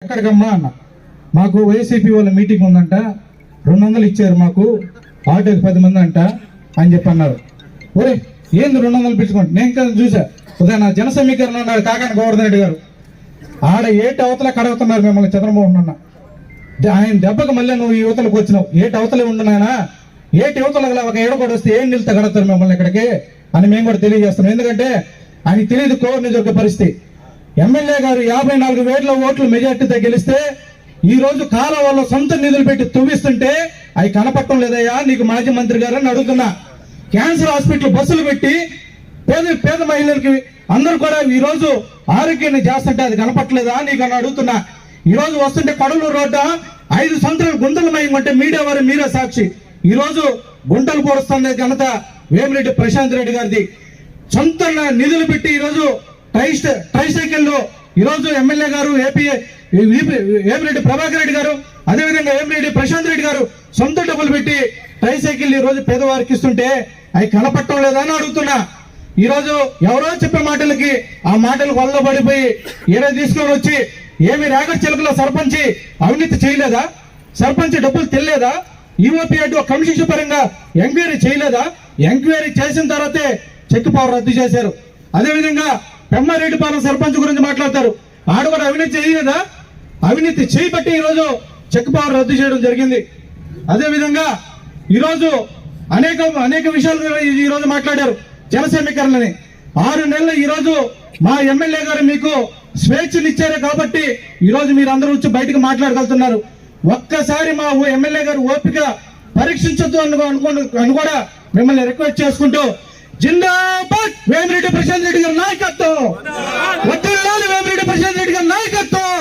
ఎక్కడికమ్మా అన్న, మాకు వైసీపీ వాళ్ళ మీటింగ్ ఉందంట, 200 ఇచ్చారు మాకు, ఆటోకి 10 మంది అంట అని చెప్పి అన్నారు. ఒరే ఏంది 200 పిలుచుకోండి, నేను కదా చూసా ఉదయం నా జన సమీకరణ అన్నాడు కాకాని గోవర్ధన్ రెడ్డి గారు. ఆడ ఏటి అవతల కడవుతున్నారు మిమ్మల్ని చంద్రబాబు అన్న. ఆయన దెబ్బకు మళ్ళీ నువ్వు ఈ యువతలకు వచ్చినావు, ఏటి అవతలే ఉండు నాయన, ఏటి యువతలకు ఒక ఏడకోటి వస్తే ఏం నిలుత కడతారు మిమ్మల్ని ఇక్కడికి అని మేము కూడా తెలియజేస్తున్నాం. ఎందుకంటే ఆయన తెలియదు కోర్ నిజ పరిస్థితి. ఎమ్మెల్యే గారు 54,000 ఓట్లు మెజార్టీతో గెలిస్తే ఈ రోజు కాలువల్లో సొంత నిధులు పెట్టి తువ్విస్తుంటే అవి కనపడటం లేదయ్యా నీకు మాజీ మంత్రి గారు అని అడుగుతున్నా. క్యాన్సర్ హాస్పిటల్ బస్సులు పెట్టి పేద మహిళలకి అందరూ కూడా ఈ రోజు ఆరోగ్యాన్ని చేస్తుంటే అది కనపట్లేదా నీకు అని అడుగుతున్నా. ఈ రోజు వస్తుంటే కడలూరు రోడ్డ 5 సంవత్సరాలు గుంటలు మయంటే మీడియా వారు మీరే సాక్షి. ఈ రోజు గుంటలు పోడుస్తుంది ఘనత వేమిరెడ్డి ప్రశాంత్ రెడ్డి గారిది. సొంత నిధులు పెట్టి ఈ రోజు ట్రైసైకిల్లో ఈ రోజు ఎమ్మెల్యే గారు వేమిరెడ్డి ప్రభాకర్ రెడ్డి గారు, అదేవిధంగా వేమిరెడ్డి ప్రశాంత్ రెడ్డి గారు సొంత డబ్బులు పెట్టి ట్రైసైకిల్ ఈ రోజు పేదవారికి ఇస్తుంటే అవి కనపడటం లేదా అని అడుగుతున్నా. ఈ రోజు ఎవరో చెప్పే మాటలకి ఆ మాటలకు వల్ల పడిపోయి ఏదో తీసుకొని వచ్చి ఏమి రాగడి చిలకలో సర్పంచ్ అవినీతి చేయలేదా, సర్పంచ్ డబ్బులు తెలియలేదా, ఈఓపీ అడ్డు కమిషన్ పరంగా ఎంక్వైరీ చేయలేదా, ఎంక్వైరీ చేసిన తర్వాతే చెక్ పవర్ రద్దు చేశారు. అదేవిధంగా పెమ్మారెడ్డిపాలెం సర్పంచ్ గురించి మాట్లాడతారు, ఆడ కూడా అవినీతి చేయలేదా, అవినీతి చేయబట్టి ఈ రోజు చెక్ పవర్ రద్దు చేయడం జరిగింది. అదేవిధంగా ఈరోజు అనేక విషయాలు ఈ రోజు మాట్లాడారు. జన సమీకరణని 6 నెలలు ఈ రోజు మా ఎమ్మెల్యే గారు మీకు స్వేచ్ఛనిచ్చారే కాబట్టి ఈ రోజు మీరు అందరూ వచ్చి బయటకు మాట్లాడగలుగుతున్నారు. ఒక్కసారి మా ఎమ్మెల్యే గారు ఓపిక పరీక్షించొద్దు అని కూడా మిమ్మల్ని రిక్వెస్ట్ చేసుకుంటూ జిందాబాద్ వేమిరెడ్డి ప్రశాంత్ రెడ్డి గారి నాయకత్వం, వేమిరెడ్డి ప్రశాంత్ రెడ్డి గారి నాయకత్వం.